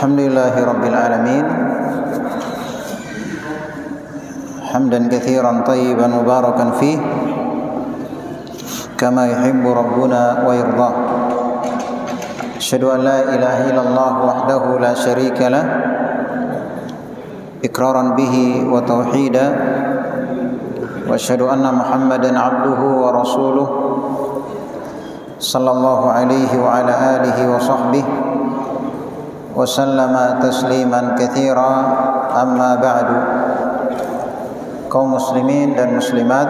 Alhamdulillahi Rabbil Alamin. Hamdan kathiran tayyiban mubarakan fih, kama yuhibbu Rabbuna wa yardah. Asyhadu an la ilaha illallah wahdahu la syarika lah, iqraran bihi wa tauhida, wa asyhadu anna Muhammadan abduhu wa rasuluh, sallallahu alaihi wa ala alihi wa sahbihi wa sallama tasliman katsira. Amma ba'du. Kaum muslimin dan muslimat,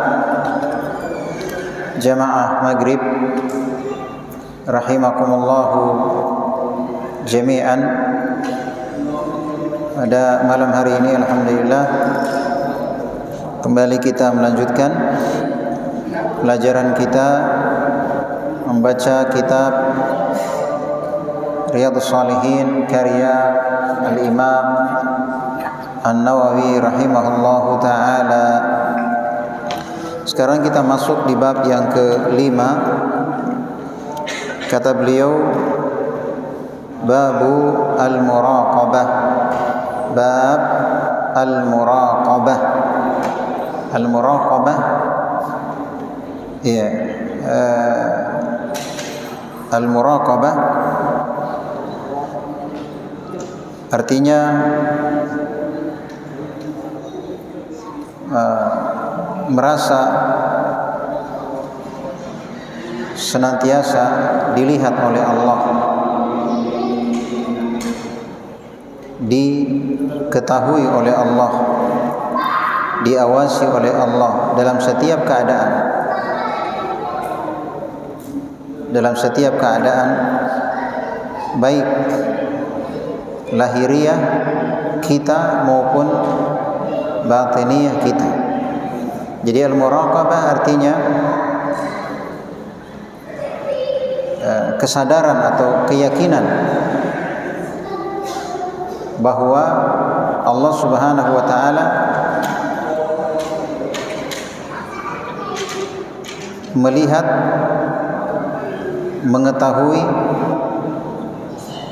jamaah maghrib rahimakumullahu jami'an. Pada malam hari ini alhamdulillah kembali kita melanjutkan pelajaran kita membaca kitab Riyadhus Shalihin karya Al-Imam An-Nawawi rahimahullahu ta'ala. Sekarang kita masuk di bab yang kelima. Kata beliau, Babu Al-Muraqabah. Bab Al-Muraqabah. Al-Muraqabah, ya, Al-Muraqabah artinya merasa senantiasa dilihat oleh Allah, diketahui oleh Allah, diawasi oleh Allah dalam setiap keadaan. Dalam setiap keadaan, baik lahiriah kita maupun batiniyah kita. Jadi al-muraqabah artinya kesadaran atau keyakinan bahwa Allah Subhanahu wa taala melihat, mengetahui,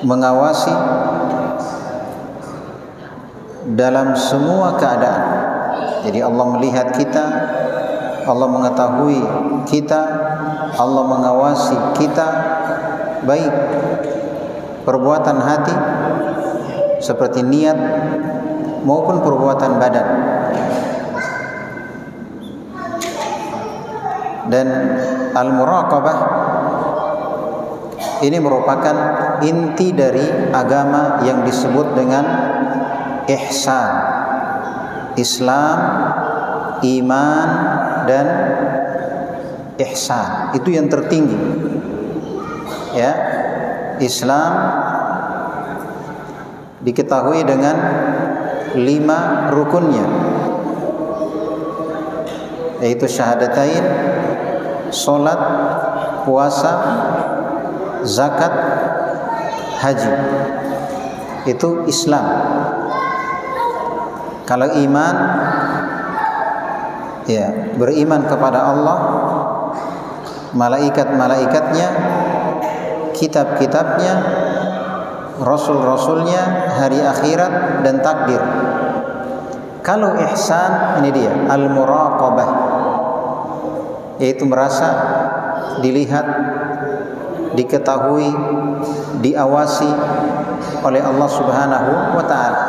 mengawasi dalam semua keadaan. Jadi Allah melihat kita, Allah mengetahui kita, Allah mengawasi kita, baik perbuatan hati seperti niat maupun perbuatan badan. Dan al-muraqabah ini merupakan inti dari agama yang disebut dengan ihsan. Islam, iman, dan ihsan. Itu yang tertinggi. Ya, Islam diketahui dengan 5 rukunnya, yaitu syahadatain, salat, puasa, zakat, haji. Itu Islam. Kalau iman, ya, beriman kepada Allah, malaikat-malaikatnya, kitab-kitabnya, rasul-rasulnya, hari akhirat, dan takdir. Kalau ihsan, ini dia al-muraqabah, yaitu merasa dilihat, diketahui, diawasi oleh Allah Subhanahu wa ta'ala,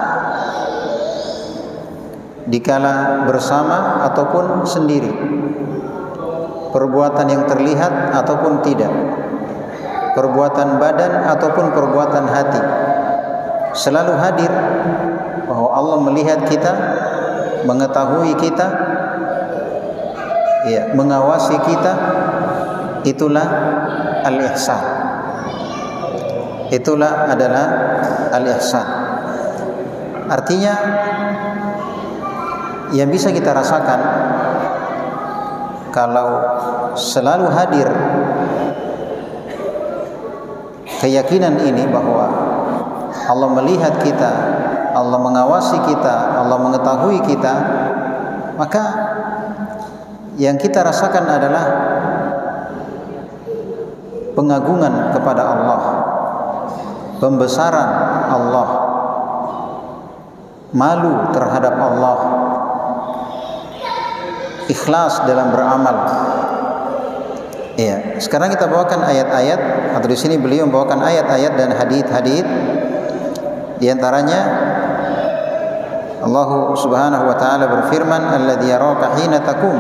dikala bersama ataupun sendiri, perbuatan yang terlihat ataupun tidak, perbuatan badan ataupun perbuatan hati, selalu hadir bahwa Allah melihat kita, mengetahui kita, ya, mengawasi kita. Itulah al-ihsan. Itulah adalah al-ihsan. Artinya yang bisa kita rasakan kalau selalu hadir keyakinan ini bahwa Allah melihat kita, Allah mengawasi kita, Allah mengetahui kita, maka yang kita rasakan adalah pengagungan kepada Allah, pembesaran Allah, malu terhadap Allah, ikhlas dalam beramal. Iya, sekarang kita bawakan ayat-ayat, atau di sini beliau membawakan ayat-ayat dan hadits-hadits. Di antaranya Allah Subhanahu wa taala berfirman, "Alladzi yaraka hina taqum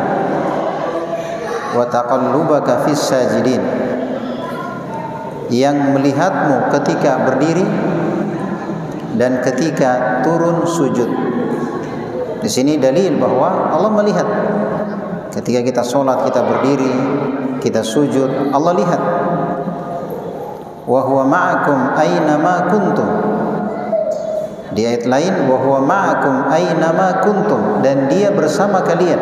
wa taqallubaka fis sajidin." Yang melihatmu ketika berdiri dan ketika turun sujud. Di sini dalil bahwa Allah melihat. Ketika kita sholat, kita berdiri, kita sujud, Allah lihat. Wa huwa ma'akum aina ma kuntum. Di ayat lain, wa huwa ma'akum aina ma kuntum, dan Dia bersama kalian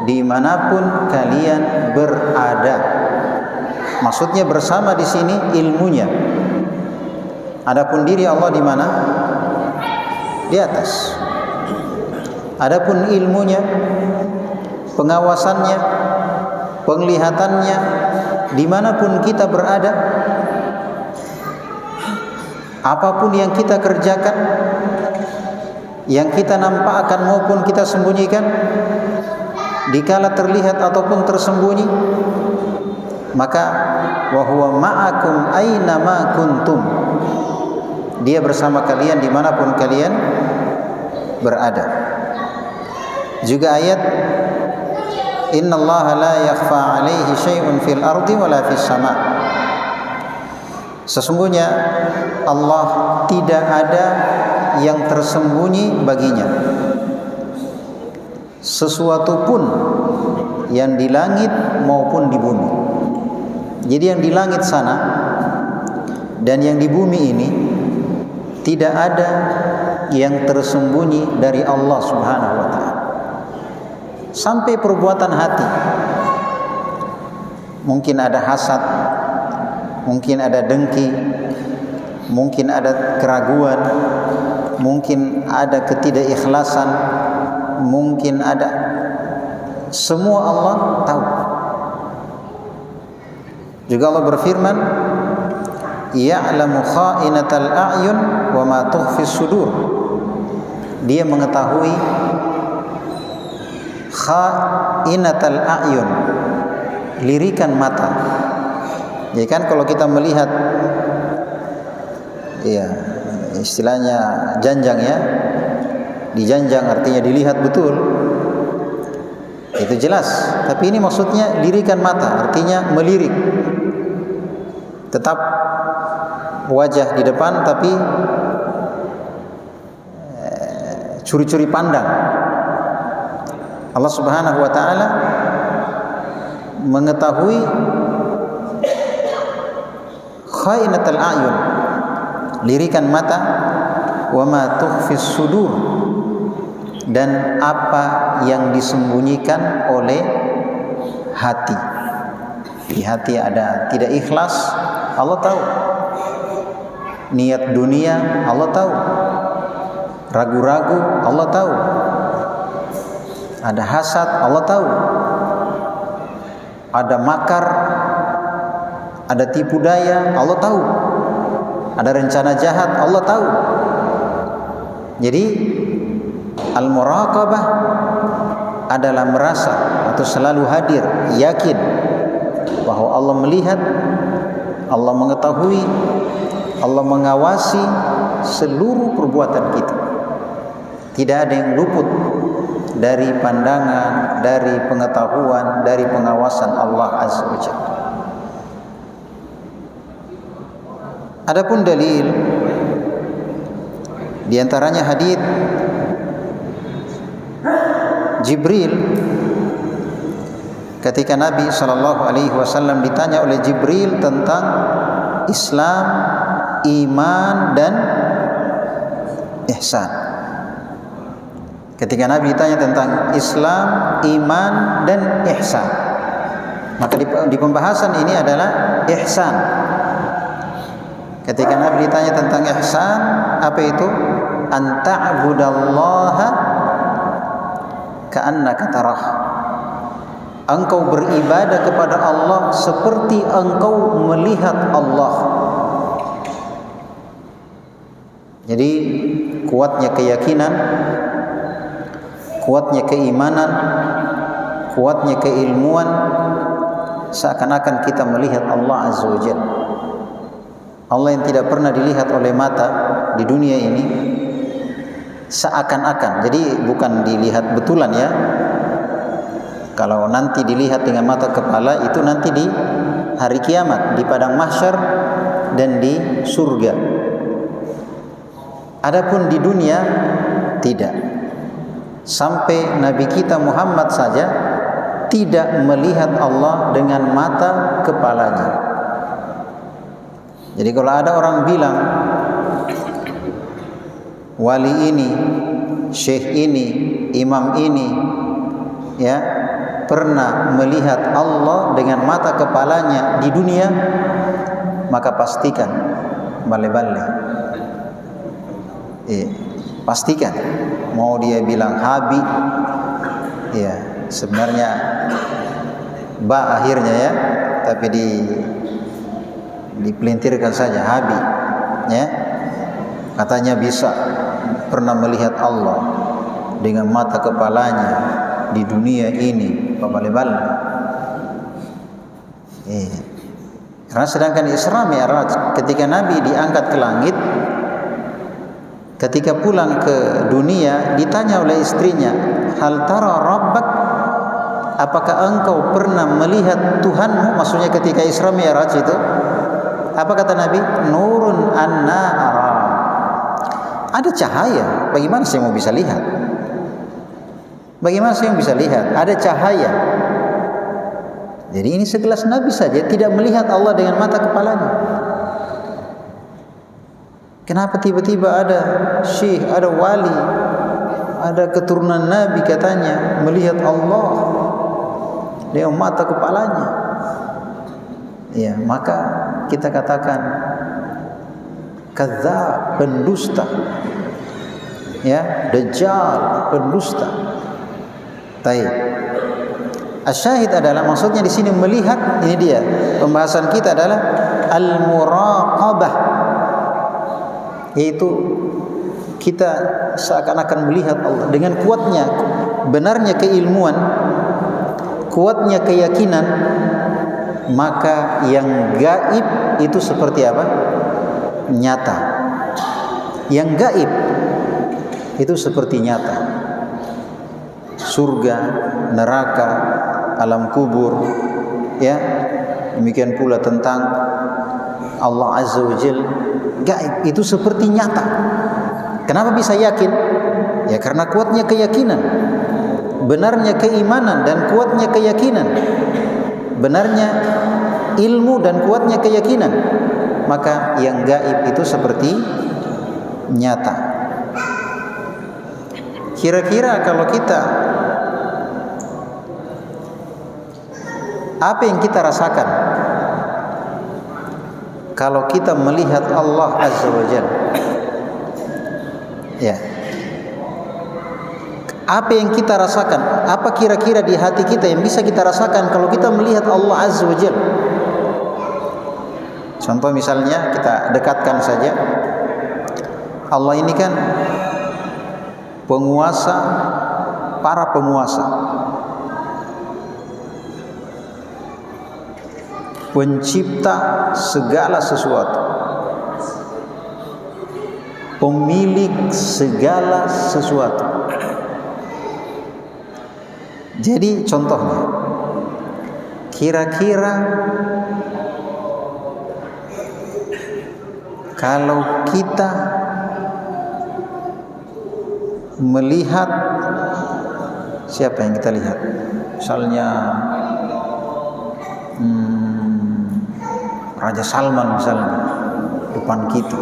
dimanapun kalian berada. Maksudnya bersama di sini ilmunya. Adapun diri Allah di mana? Di atas. Adapun ilmunya, pengawasannya, penglihatannya, dimanapun kita berada, apapun yang kita kerjakan, yang kita nampakkan maupun kita sembunyikan, dikala terlihat ataupun tersembunyi, maka wa huwa ma'akum aina ma kuntum. Dia bersama kalian dimanapun kalian berada. Juga ayat, innallaha la yakhfa 'alaihi syai'un fil ardi wala fis sama'. Sesungguhnya Allah tidak ada yang tersembunyi baginya, sesuatu pun yang di langit maupun di bumi. Jadi yang di langit sana dan yang di bumi ini tidak ada yang tersembunyi dari Allah Subhanahu wa taala. Sampai perbuatan hati, mungkin ada hasad, mungkin ada dengki, mungkin ada keraguan, mungkin ada ketidakikhlasan, mungkin ada, semua Allah tahu. Juga Allah berfirman, ya'lamu kha'inatal a'yun wa ma tukhfis sudur. Dia mengetahui kha'inatal a'yun, lirikan mata. Ya kan, kalau kita melihat, ya istilahnya janjang ya, dijanjang artinya dilihat betul, itu jelas. Tapi ini maksudnya lirikan mata, artinya melirik. Tetap wajah di depan, tapi curi-curi pandang. Allah Subhanahu wa taala mengetahui khainatul a'yun, lirikan mata, wa ma tukhfis sudur, dan apa yang disembunyikan oleh hati. Di hati ada tidak ikhlas, Allah tahu. Niat dunia, Allah tahu. Ragu-ragu, Allah tahu. Ada hasad, Allah tahu. Ada makar, ada tipu daya, Allah tahu. Ada rencana jahat, Allah tahu. Jadi al-muraqabah adalah merasa atau selalu hadir, yakin bahwa Allah melihat, Allah mengetahui, Allah mengawasi seluruh perbuatan kita. Tidak ada yang luput dari pandangan, dari pengetahuan, dari pengawasan Allah Azza wa Jalla. Adapun dalil, di antaranya hadits Jibril, ketika Nabi SAW ditanya oleh Jibril tentang Islam, iman, dan ihsan. Ketika Nabi ditanya tentang Islam, iman, dan ihsan, maka di pembahasan ini adalah ihsan. Ketika Nabi ditanya tentang ihsan, apa itu? An ta'budallaha ka'annaka tarah. Engkau beribadah kepada Allah seperti engkau melihat Allah. Jadi kuatnya keyakinan, kuatnya keimanan, kuatnya keilmuan, seakan-akan kita melihat Allah Azza wa Jalla. Allah yang tidak pernah dilihat oleh mata di dunia ini, seakan-akan. Jadi bukan dilihat betulan ya. Kalau nanti dilihat dengan mata kepala itu nanti di hari kiamat, di padang mahsyar dan di surga. Adapun di dunia tidak. Sampai Nabi kita Muhammad saja tidak melihat Allah dengan mata kepalanya. Jadi kalau ada orang bilang wali ini, syekh ini, imam ini ya pernah melihat Allah dengan mata kepalanya di dunia, maka pastikan bale-bale. Pastikan, mau dia bilang Habi, ya sebenarnya ba akhirnya ya, tapi dipelintirkan saja Habi, ya katanya bisa pernah melihat Allah dengan mata kepalanya di dunia ini, bal. Karena sedangkan Isra Mi'raj ketika Nabi diangkat ke langit, ketika pulang ke dunia ditanya oleh istrinya, hal tara rabbak, apakah engkau pernah melihat Tuhanmu? Maksudnya ketika Isra Mi'raj itu, apa kata Nabi? Nurun anna ara, ada cahaya, bagaimana saya mau bisa lihat? Bagaimana saya bisa lihat? Ada cahaya. Jadi ini segelas Nabi saja tidak melihat Allah dengan mata kepalanya. Kenapa tiba-tiba ada syekh, ada wali, ada keturunan Nabi katanya melihat Allah dengan mata kepalanya? Ya, maka kita katakan kadzdzab, pendusta. Ya, dajjal, pendusta. Baik. Asyahid adalah maksudnya di sini melihat, ini dia pembahasan kita adalah al-muraqabah, yaitu kita seakan-akan melihat Allah dengan kuatnya, benarnya keilmuan, kuatnya keyakinan, maka yang gaib itu seperti apa? Nyata. Yang gaib itu seperti nyata. Surga, neraka, alam kubur, ya. Demikian pula tentang Allah Azza wa Jalla, gaib itu seperti nyata. Kenapa bisa yakin? Ya karena kuatnya keyakinan, benarnya keimanan dan kuatnya keyakinan, benarnya ilmu dan kuatnya keyakinan. Maka yang gaib itu seperti nyata. Kira-kira kalau kita, apa yang kita rasakan kalau kita melihat Allah Azza wa Jalla? Ya. Apa yang kita rasakan? Apa kira-kira di hati kita yang bisa kita rasakan kalau kita melihat Allah Azza wa Jalla? Contoh misalnya kita dekatkan saja. Allah ini kan penguasa para penguasa, pencipta segala sesuatu, pemilik segala sesuatu. Jadi contohnya, kira-kira kalau kita melihat, siapa yang kita lihat? Misalnya Raja Salman misalnya depan kita,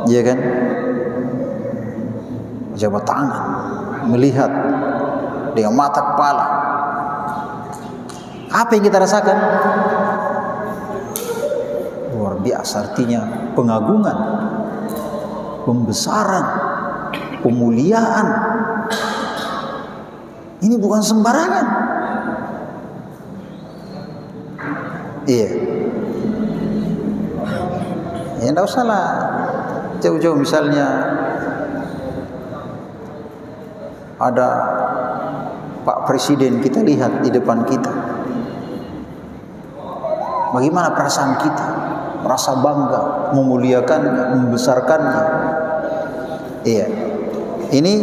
iya kan? Jabat tangan, melihat dengan mata kepala. Apa yang kita rasakan? Luar biasa, artinya pengagungan, pembesaran, pemuliaan. Ini bukan sembarangan. Iya. Ya enggak usahlah jauh-jauh, misalnya ada Pak Presiden kita lihat di depan kita, bagaimana perasaan kita? Merasa bangga, memuliakannya, membesarkannya. Iya. Ini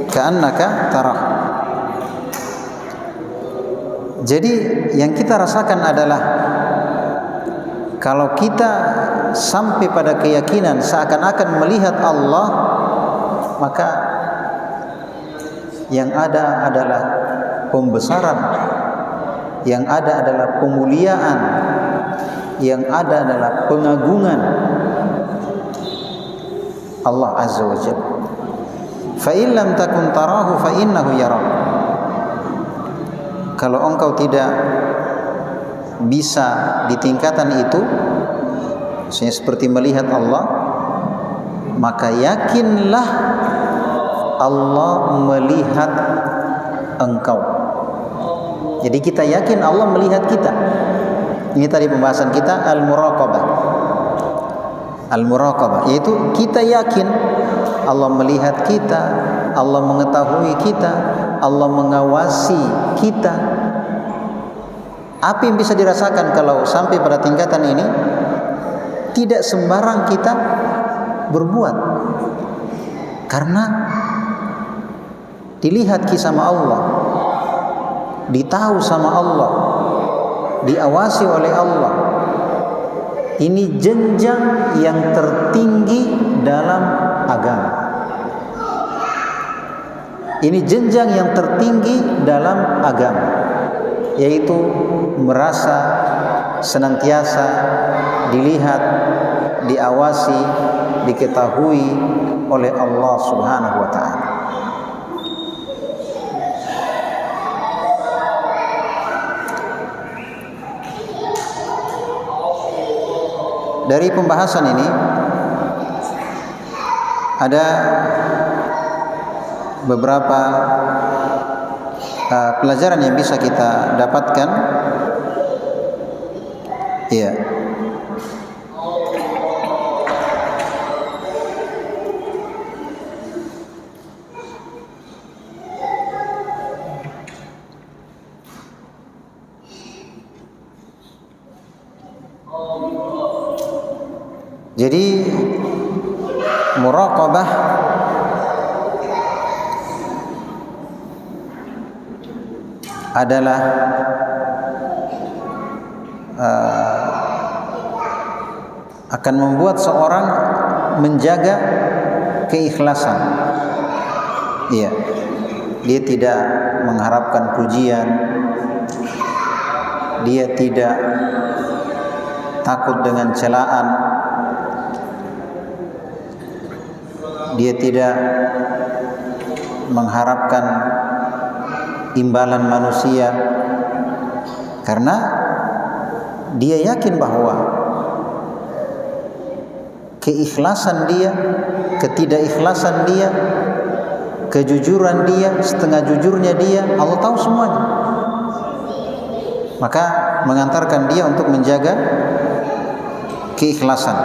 ka'annaka tarah. Jadi yang kita rasakan adalah kalau kita sampai pada keyakinan seakan-akan melihat Allah, maka yang ada adalah pembesaran, yang ada adalah pemuliaan, yang ada adalah pengagungan Allah Azza wa Jalla. Fa in lam takun tarahu fa innahu yarak. Kalau engkau tidak bisa di tingkatan itu, seperti melihat Allah, maka yakinlah Allah melihat engkau. Jadi kita yakin Allah melihat kita. Ini tadi pembahasan kita al-muraqabah. Al-muraqabah yaitu kita yakin Allah melihat kita, Allah mengetahui kita, Allah mengawasi kita. Apa yang bisa dirasakan kalau sampai pada tingkatan ini? Tidak sembarang kita berbuat, karena dilihat sama Allah, ditahu sama Allah, diawasi oleh Allah. Ini jenjang yang tertinggi dalam agama. Ini jenjang yang tertinggi dalam agama, yaitu merasa senantiasa dilihat, diawasi, diketahui oleh Allah Subhanahu wa ta'ala. Dari pembahasan ini ada beberapa pelajaran yang bisa kita dapatkan. Iya. Jadi muraqabah adalah akan membuat seorang menjaga keikhlasan. Iya. Dia tidak mengharapkan pujian, dia tidak takut dengan celaan, dia tidak mengharapkan imbalan manusia, karena dia yakin bahwa keikhlasan dia, ketidakikhlasan dia, kejujuran dia, setengah jujurnya dia, Allah tahu semuanya. Maka mengantarkan dia untuk menjaga keikhlasan.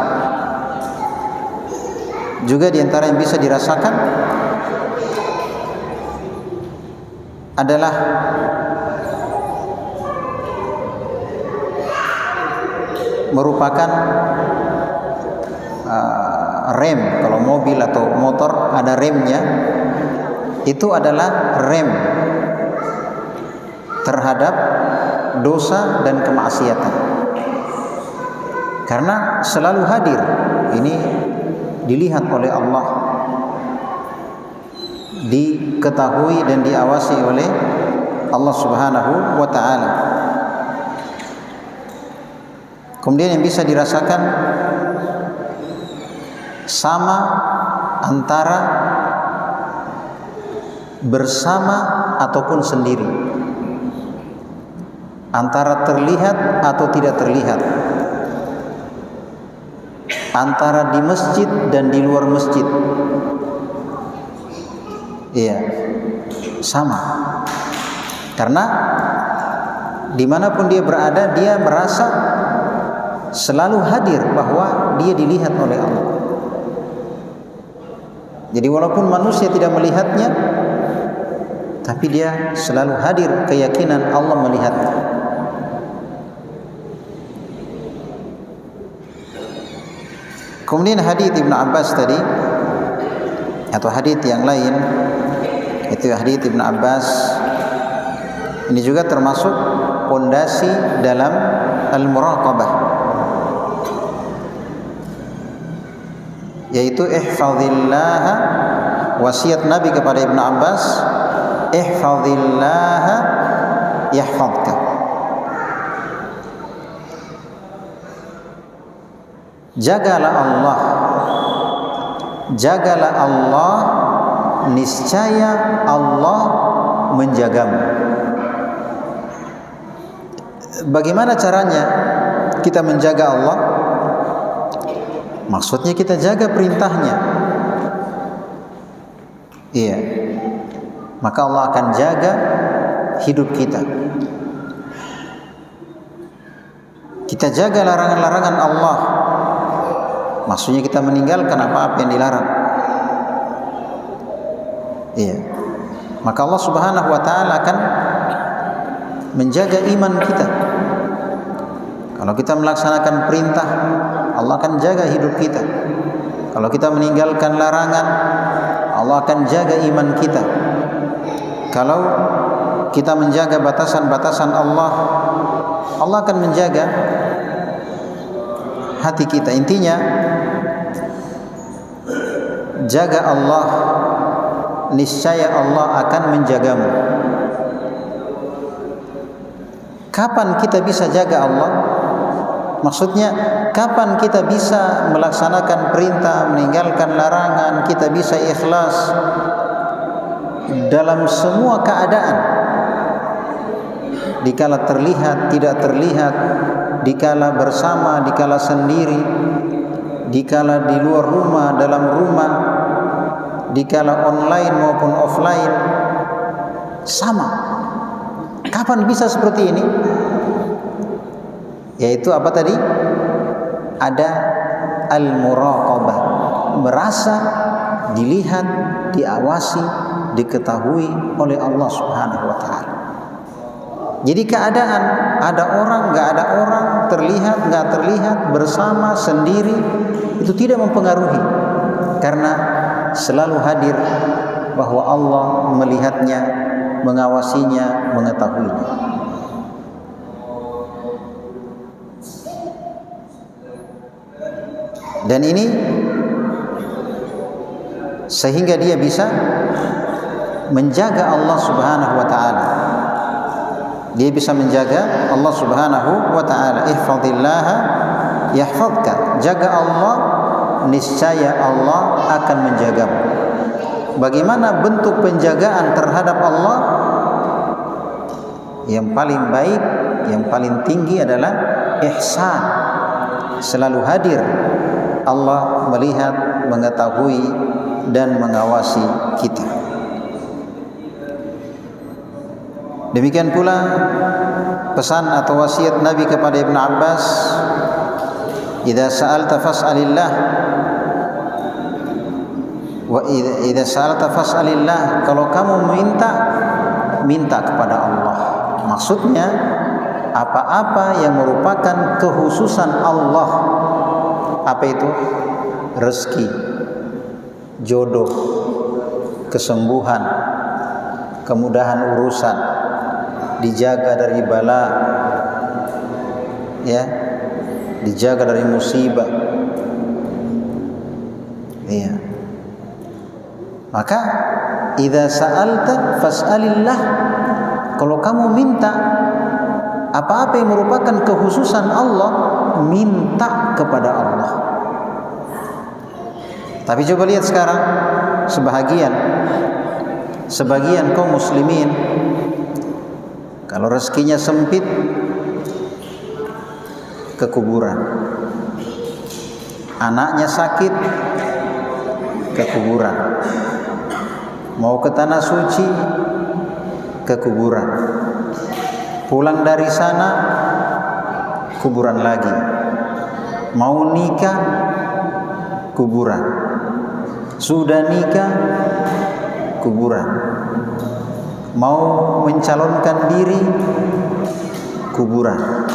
Juga diantara yang bisa dirasakan adalah merupakan rem. Kalau mobil atau motor ada remnya, itu adalah rem terhadap dosa dan kemaksiatan, karena selalu hadir. Ini dilihat oleh Allah, diketahui dan diawasi oleh Allah Subhanahu wa ta'ala. Kemudian yang bisa dirasakan sama antara bersama ataupun sendiri, antara terlihat atau tidak terlihat, antara di masjid dan di luar masjid. Iya, sama. Karena dimanapun dia berada, dia merasa selalu hadir bahwa dia dilihat oleh Allah. Jadi walaupun manusia tidak melihatnya, tapi dia selalu hadir keyakinan Allah melihatnya. Kemudian hadits Ibnu Abbas tadi, atau hadits yang lain, itu hadits Ibnu Abbas, ini juga termasuk pondasi dalam al-muraqabah, yaitu ihfazillah, wasiat Nabi kepada Ibnu Abbas, ihfazillah yahfazka. Jagalah Allah, jagalah Allah, niscaya Allah menjagamu. Bagaimana caranya kita menjaga Allah? Maksudnya kita jaga perintahnya. Iya. Maka Allah akan jaga hidup kita. Kita jaga larangan-larangan Allah. Maksudnya kita meninggalkan apa-apa yang dilarang. Iya. Maka Allah Subhanahu wa taala akan menjaga iman kita. Kalau kita melaksanakan perintah, Allah akan jaga hidup kita. Kalau kita meninggalkan larangan, Allah akan jaga iman kita. Kalau kita menjaga batasan-batasan Allah, Allah akan menjaga hati kita. Intinya, jaga Allah, niscaya Allah akan menjagamu. Kapan kita bisa jaga Allah? Maksudnya, kapan kita bisa melaksanakan perintah, meninggalkan larangan, kita bisa ikhlas dalam semua keadaan. Dikala terlihat, tidak terlihat, dikala bersama, dikala sendiri, dikala di luar rumah, dalam rumah, dikala online maupun offline, sama. Kapan bisa seperti ini? Yaitu apa tadi? Ada al-muraqabah, merasa dilihat, diawasi, diketahui oleh Allah Subhanahu wa taala. Jadi keadaan ada orang, enggak ada orang, terlihat, enggak terlihat, bersama, sendiri, itu tidak mempengaruhi, karena selalu hadir bahwa Allah melihatnya, mengawasinya, mengetahuinya. Dan ini sehingga dia bisa menjaga Allah Subhanahu wa taala. Dia bisa menjaga Allah Subhanahu wa taala. Ihfazillah yahfazka. Jaga Allah, niscaya Allah akan menjagamu. Bagaimana bentuk penjagaan terhadap Allah? Yang paling baik, yang paling tinggi adalah ihsan. Selalu hadir. Allah melihat, mengetahui, dan mengawasi kita. Demikian pula pesan atau wasiat Nabi kepada Ibnu Abbas, "Idza sa'alta fas'alillah wa idza sa'alta fas'alillah." Kalau kamu minta, minta kepada Allah. Maksudnya apa-apa yang merupakan kekhususan Allah. Apa itu? Rezeki, jodoh, kesembuhan, kemudahan urusan, dijaga dari bala, ya, dijaga dari musibah, ya. Maka idza sa'alta fas'alillah. Kalau kamu minta apa-apa yang merupakan kekhususan Allah, minta kepada Allah. Tapi coba lihat sekarang, sebagian kaum muslimin, kalau rezekinya sempit, ke kuburan. Anaknya sakit, ke kuburan. Mau ke tanah suci, ke kuburan. Pulang dari sana, kuburan lagi. Mau nikah, kuburan. Sudah nikah, kuburan. Mau mencalonkan diri, kuburan.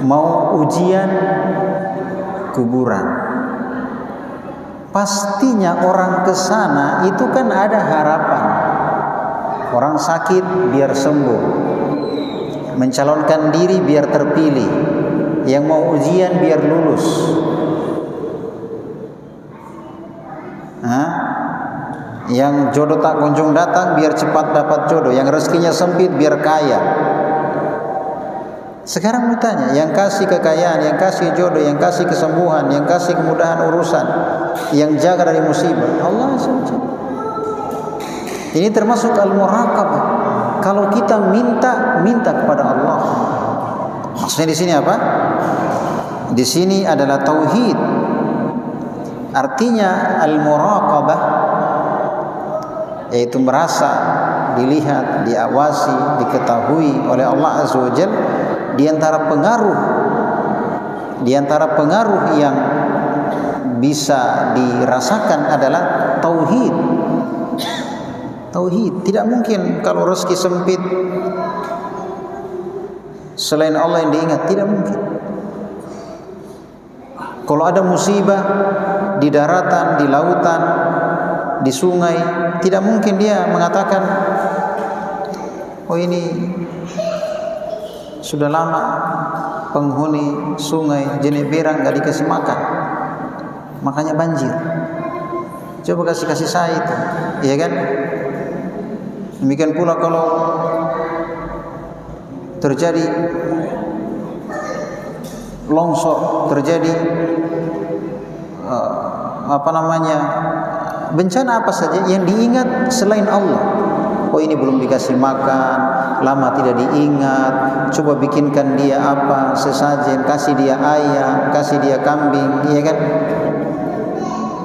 Mau ujian, kuburan. Pastinya orang ke sana itu kan ada harapan. Orang sakit biar sembuh, mencalonkan diri biar terpilih, yang mau ujian biar lulus. Yang jodoh tak kunjung datang biar cepat dapat jodoh, yang rezekinya sempit biar kaya. Sekarang bertanya, yang kasih kekayaan, yang kasih jodoh, yang kasih kesembuhan, yang kasih kemudahan urusan, yang jaga dari musibah, Allah SWT. Ini termasuk al-muraqabah. Kalau kita minta kepada Allah. Maksudnya di sini apa? Di sini adalah tauhid. Artinya al-muraqabah yaitu merasa, dilihat, diawasi, diketahui oleh Allah Azza wa Jalla. Di antara pengaruh yang bisa dirasakan adalah tauhid. Tauhid. Tidak mungkin kalau rezeki sempit selain Allah yang diingat, tidak mungkin. Kalau ada musibah di daratan, di lautan, di sungai, tidak mungkin dia mengatakan, oh ini sudah lama penghuni sungai Jeneberang nggak dikasih makan, makanya banjir. Coba kasih saya itu, iya kan? Demikian pula kalau terjadi longsor, terjadi bencana apa saja yang diingat selain Allah. Oh ini belum dikasih makan, lama tidak diingat, coba bikinkan dia apa sesajen, kasih dia ayam, kasih dia kambing, iya kan?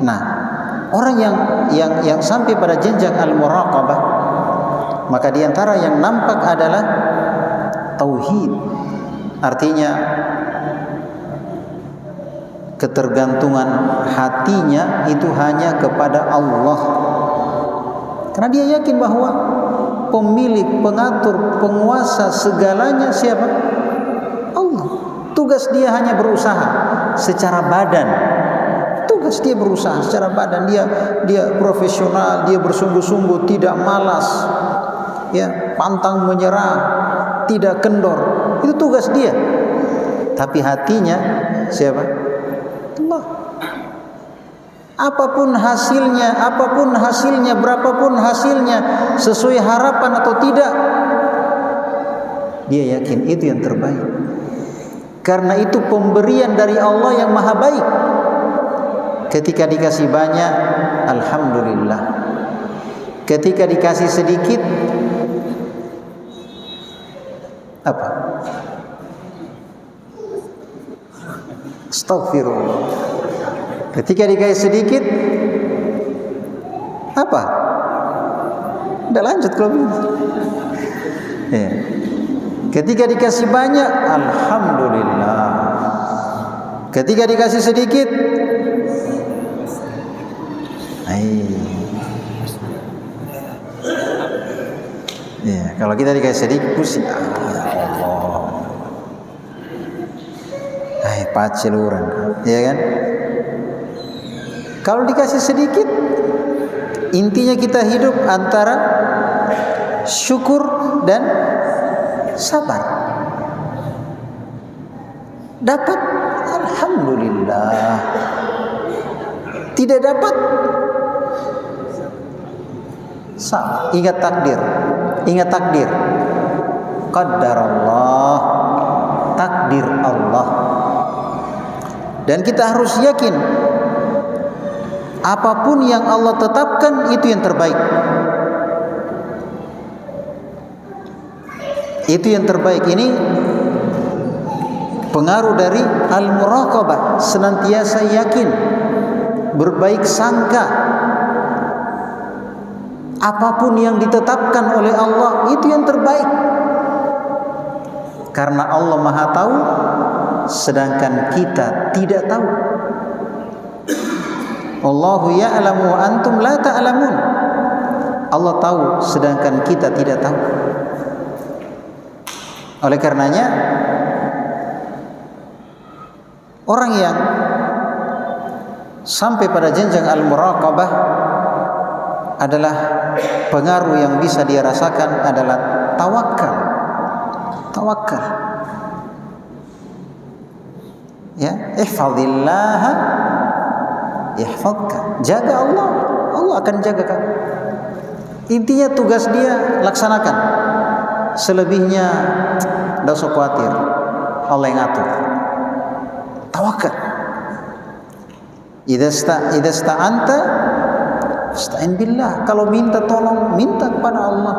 Nah, orang yang sampai pada jenjang al-muraqabah, maka diantara yang nampak adalah tauhid. Artinya ketergantungan hatinya itu hanya kepada Allah. Karena dia yakin bahwa pemilik, pengatur, penguasa segalanya siapa? Allah. Tugas dia hanya berusaha secara badan. Tugas dia berusaha secara badan. Dia profesional, dia bersungguh-sungguh, tidak malas, ya, pantang menyerah, tidak kendor. Itu tugas dia. Tapi hatinya siapa? Allah. Apapun hasilnya, berapapun hasilnya, sesuai harapan atau tidak, dia yakin itu yang terbaik. Karena itu pemberian dari Allah yang maha baik. Ketika dikasih banyak, alhamdulillah. Ketika dikasih sedikit, apa? Astaghfirullah. Ketika dikasih sedikit, apa? Udah lanjut kalau begitu. Ya. Ketika dikasih banyak, alhamdulillah. Ketika dikasih sedikit, ya, kalau kita dikasih sedikit, pusing. Ya Allah. Pacil orang, ya kan? Kalau dikasih sedikit, intinya kita hidup antara syukur dan sabar. Dapat, alhamdulillah. Tidak dapat, sabar. Ingat takdir. Qadarullah, takdir Allah. Dan kita harus yakin apapun yang Allah tetapkan itu yang terbaik. Itu yang terbaik. Ini pengaruh dari al-muraqabah, senantiasa yakin, berbaik sangka. Apapun yang ditetapkan oleh Allah itu yang terbaik. Karena Allah Maha tahu sedangkan kita tidak tahu. Wallahu ya'lamu wa antum la ta'lamun. Allah tahu sedangkan kita tidak tahu. Oleh karenanya orang yang sampai pada jenjang al-muraqabah adalah pengaruh yang bisa dia rasakan adalah tawakal. Tawakal. Ya, ihfazillah yahfazka. Jaga Allah, Allah akan jaga kamu. Intinya tugas dia laksanakan. Selebihnya tidak usah khawatir, Allah yang atur. Tawakal. Idza sta'anta fasta'in billah. Kalau minta tolong, minta kepada Allah,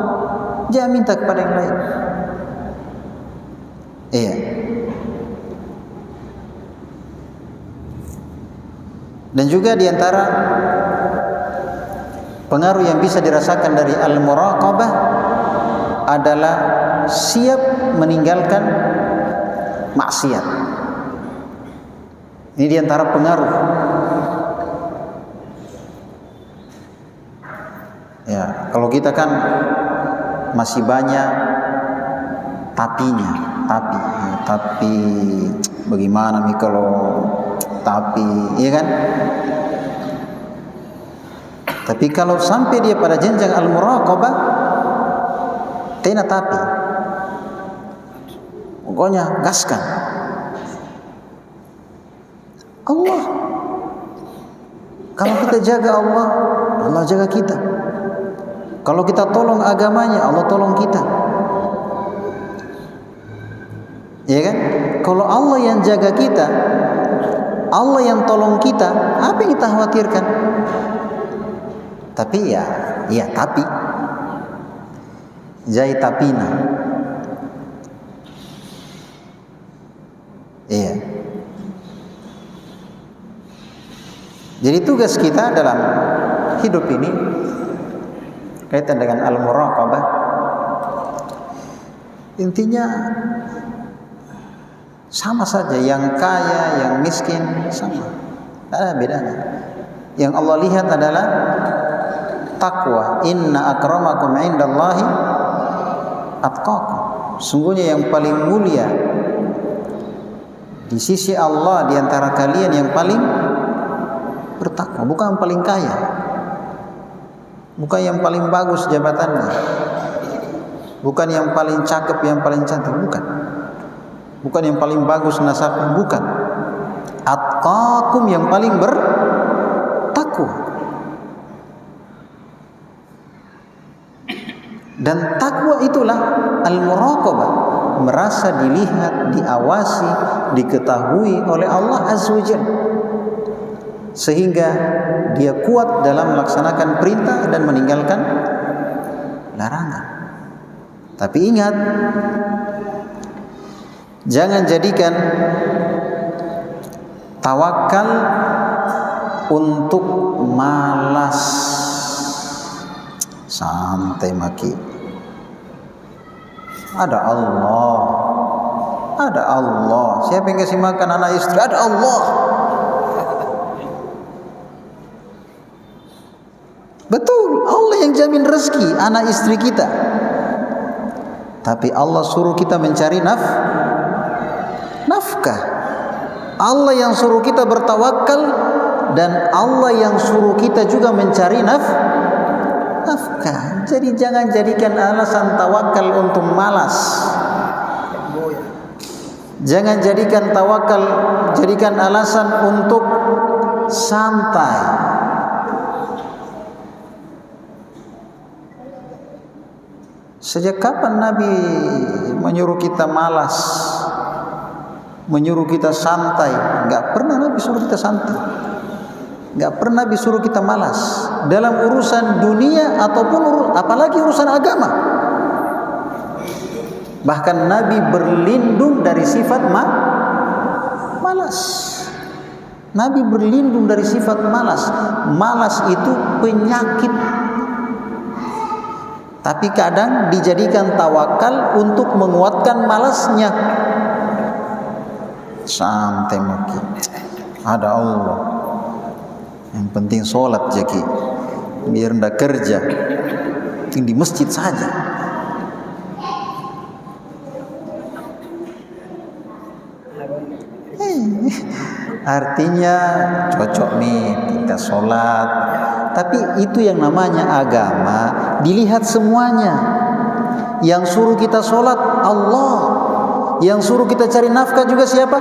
jangan minta kepada yang lain. Iya. Dan juga diantara pengaruh yang bisa dirasakan dari al-muraqabah adalah siap meninggalkan maksiat. Ini diantara pengaruh. Ya, kalau kita kan masih banyak tapinya, tapi bagaimana nih kalau tapi, iya kan? Tapi kalau sampai dia pada jenjang al-muraqabah, tena tapi, pokoknya gaskan. Allah, kalau kita jaga Allah, Allah jaga kita. Kalau kita tolong agamanya, Allah tolong kita. Ya kan? Kalau Allah yang jaga kita, Allah yang tolong kita, apa yang kita khawatirkan? Tapi tapi jai tapina. Iya. Jadi tugas kita dalam hidup ini kaitan dengan al-muraqabah, intinya sama saja, yang kaya, yang miskin sama, tidak ada bedanya. Yang Allah lihat adalah takwa. Inna akramakum indallahi atqakum. Sungguhnya yang paling mulia di sisi Allah di antara kalian yang paling bertakwa, bukan yang paling kaya, bukan yang paling bagus jabatannya, bukan yang paling cakep, yang paling cantik, bukan yang paling bagus nasabnya, bukan. Atqakum, yang paling bertakwa. Dan takwa itulah al-muraqabah, merasa dilihat, diawasi, diketahui oleh Allah Azza wa Jalla, sehingga dia kuat dalam melaksanakan perintah dan meninggalkan larangan. Tapi ingat, jangan jadikan tawakal untuk malas. Santai maki. Ada Allah. Siapa yang kasih makan anak istri? Ada Allah. Betul, Allah yang jamin rezeki anak istri kita. Tapi Allah suruh kita mencari nafkah. Allah yang suruh kita bertawakal, dan Allah yang suruh kita juga mencari nafkah. Jadi jangan jadikan alasan tawakal untuk malas. Jangan jadikan tawakal jadikan alasan untuk santai. Sejak kapan Nabi menyuruh kita malas, menyuruh kita santai? Enggak pernah Nabi suruh kita santai, enggak pernah Nabi suruh kita malas dalam urusan dunia ataupun apalagi urusan agama. Bahkan Nabi berlindung dari sifat malas. Nabi berlindung dari sifat malas. Malas itu penyakit. Tapi kadang dijadikan tawakal untuk menguatkan malasnya. santai maki, ada Allah. Yang penting sholat jaki, biar ndak kerja, di masjid saja. Artinya cocok nih kita sholat, tapi itu yang namanya agama dilihat semuanya. Yang suruh kita sholat Allah, yang suruh kita cari nafkah juga siapa?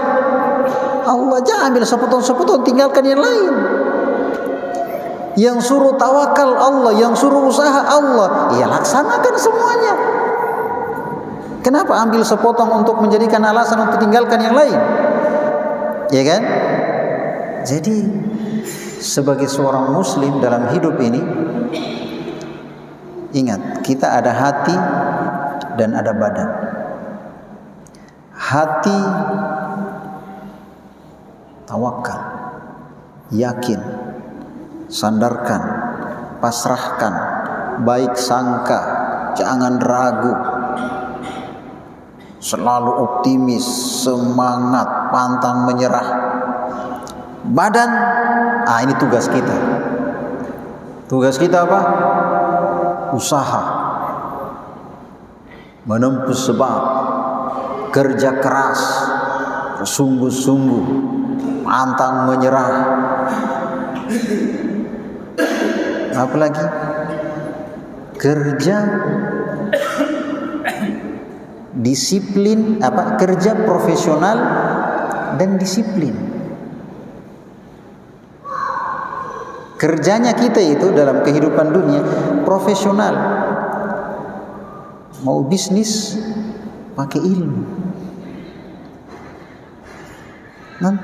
Allah. Jangan ambil sepotong-sepotong, tinggalkan yang lain. Yang suruh tawakal Allah, yang suruh usaha Allah, ya laksanakan semuanya. Kenapa ambil sepotong untuk menjadikan alasan untuk tinggalkan yang lain? Ya kan? Jadi sebagai seorang muslim dalam hidup ini, ingat, kita ada hati dan ada badan. Hati tawakal, yakin, sandarkan, pasrahkan, baik sangka, jangan ragu, selalu optimis, semangat, pantang menyerah. Badan, ini tugas kita. Tugas kita apa? Usaha, menempuh sebab, kerja keras, bersungguh-sungguh, pantang menyerah. Apalagi kerja disiplin, kerja profesional dan disiplin. Kerjanya kita itu dalam kehidupan dunia profesional. Mau bisnis pakai ilmu.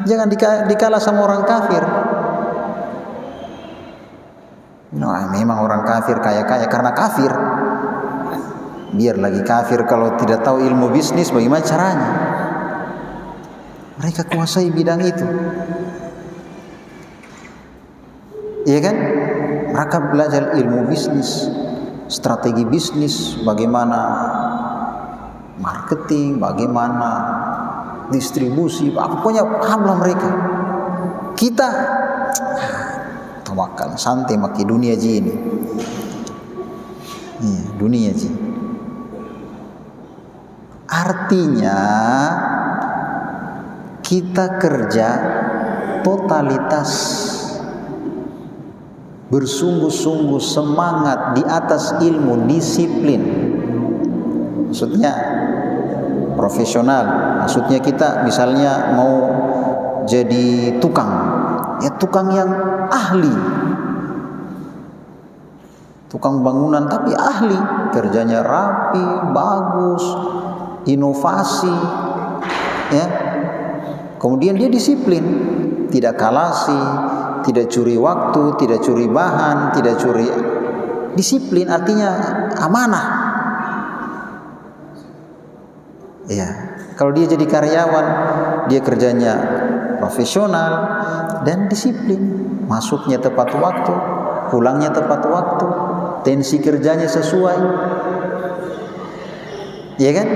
Jangan dikalah sama orang kafir. Memang orang kafir kaya-kaya karena kafir. Biar lagi kafir kalau tidak tahu ilmu bisnis, bagaimana caranya? Mereka kuasai bidang itu. Iya kan? Mereka belajar ilmu bisnis, strategi bisnis, bagaimana marketing, bagaimana distribusi, pokoknya pahamlah mereka. Kita tawakal, santai maki dunia ji ini. Dunia ji. Artinya kita kerja totalitas, bersungguh-sungguh, semangat di atas ilmu, disiplin. Maksudnya profesional. Maksudnya kita misalnya mau jadi tukang, ya tukang yang ahli, tukang bangunan tapi ahli, kerjanya rapi, bagus, inovasi, ya. Kemudian dia disiplin, tidak kalasi, tidak curi waktu, tidak curi bahan, tidak curi. Disiplin artinya amanah. Ya, kalau dia jadi karyawan, dia kerjanya profesional dan disiplin, masuknya tepat waktu, pulangnya tepat waktu, tensi kerjanya sesuai. Ya kan?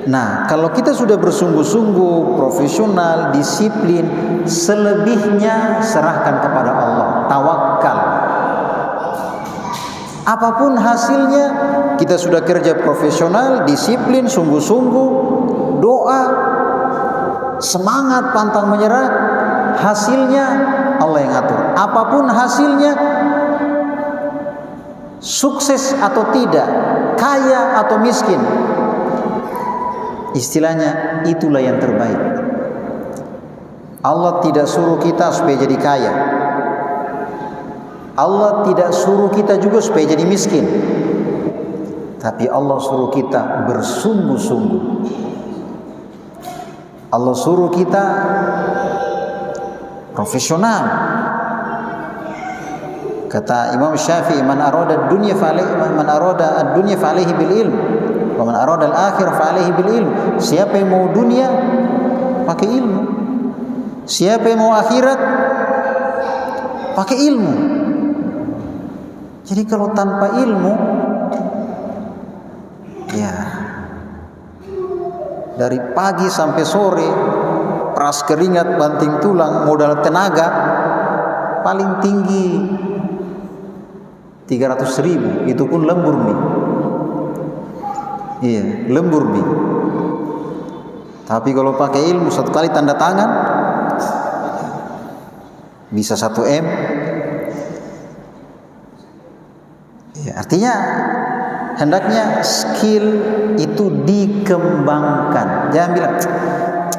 Nah, kalau kita sudah bersungguh-sungguh, profesional, disiplin, selebihnya serahkan kepada Allah, tawakal. Apapun hasilnya, kita sudah kerja profesional, disiplin, sungguh-sungguh, doa, semangat, pantang menyerah, hasilnya Allah yang atur. Apapun hasilnya, sukses atau tidak, kaya atau miskin, istilahnya itulah yang terbaik. Allah tidak suruh kita supaya jadi kaya. Allah tidak suruh kita juga supaya jadi miskin. Tapi Allah suruh kita bersungguh-sungguh. Allah suruh kita profesional. Kata Imam Syafi'i, man arada ad-dunya fa'alaihi bil ilm. Wa man arada al-akhirah fa'alaihi bil ilm. Siapa yang mau dunia pakai ilmu. Siapa yang mau akhirat pakai ilmu. Jadi kalau tanpa ilmu, ya dari pagi sampai sore, peras keringat, banting tulang, modal tenaga, paling tinggi 300.000, itu pun lembur nih. Iya, lembur nih. Tapi kalau pakai ilmu, satu kali tanda tangan bisa 1 M. Ya, artinya hendaknya skill itu dikembangkan. Jangan bilang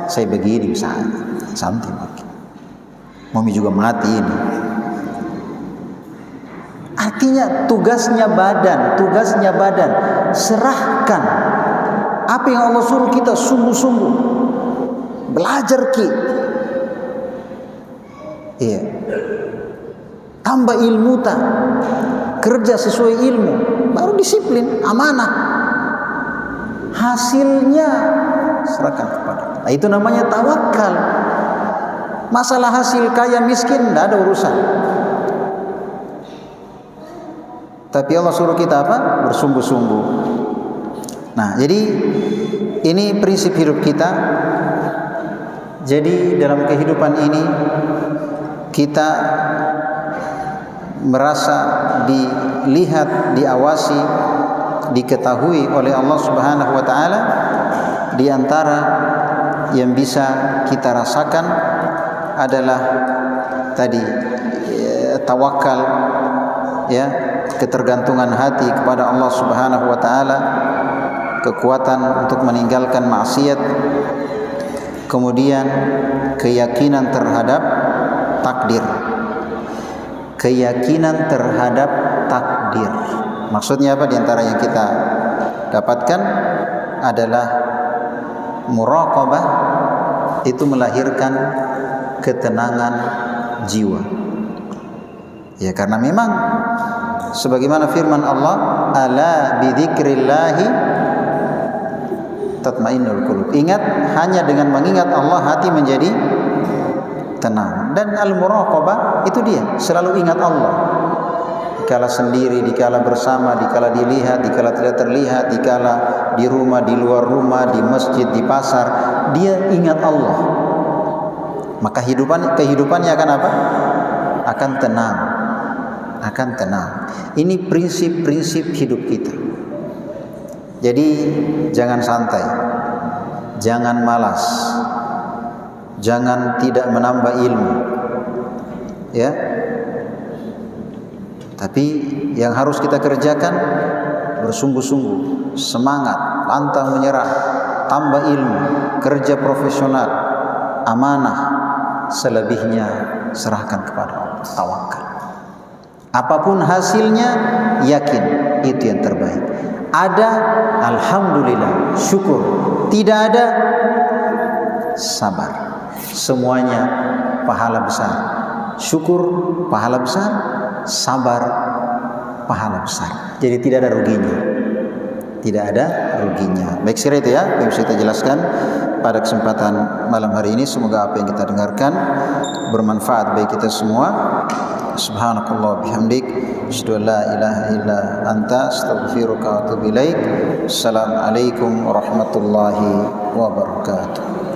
saya begini misalnya, santai makin. Mami juga mati ini. Artinya tugasnya badan, serahkan apa yang Allah suruh kita sungguh-sungguh. Belajar ki. Iya. Tambah ilmu tak. Kerja sesuai ilmu, baru disiplin, amanah. Hasilnya serahkan kepada Allah. Nah, itu namanya tawakal. Masalah hasil kaya miskin tidak ada urusan. Tapi Allah suruh kita apa? Bersungguh-sungguh. Nah, jadi ini prinsip hidup kita. Jadi dalam kehidupan ini kita merasa dilihat, diawasi, diketahui oleh Allah Subhanahu wa taala. Di antara yang bisa kita rasakan adalah tadi tawakal, ya, ketergantungan hati kepada Allah Subhanahu wa taala, kekuatan untuk meninggalkan maksiat, kemudian keyakinan terhadap takdir. Keyakinan terhadap takdir. Maksudnya apa? Di antara yang kita dapatkan adalah muraqabah, itu melahirkan ketenangan jiwa. Ya, karena memang sebagaimana firman Allah, ala bidzikrillahi tatmainnul qulub. Ingat, hanya dengan mengingat Allah hati menjadi tenang. Dan al-muraqabah itu dia, selalu ingat Allah. Dikala sendiri, dikala bersama, dikala dilihat, dikala tidak terlihat, dikala di rumah, di luar rumah, di masjid, di pasar, dia ingat Allah. Maka kehidupannya akan apa? Akan tenang. Akan tenang. Ini prinsip-prinsip hidup kita. Jadi jangan santai, jangan malas, jangan tidak menambah ilmu, ya. Tapi yang harus kita kerjakan bersungguh-sungguh, semangat, pantang menyerah, tambah ilmu, kerja profesional, amanah, selebihnya serahkan kepada Allah, tawakal. Apapun hasilnya, yakin itu yang terbaik. Ada, alhamdulillah, syukur. Tidak ada, sabar. Semuanya pahala besar. Syukur pahala besar, sabar pahala besar. Jadi tidak ada ruginya. Tidak ada ruginya. Baik, sekiranya itu ya yang bisa kita jelaskan pada kesempatan malam hari ini. Semoga apa yang kita dengarkan bermanfaat bagi kita semua. Subhanakallah bihamdik, asyhadu an la ilaha illa anta, astaghfiruka wa atubu ilaik. Assalamualaikum warahmatullahi wabarakatuh.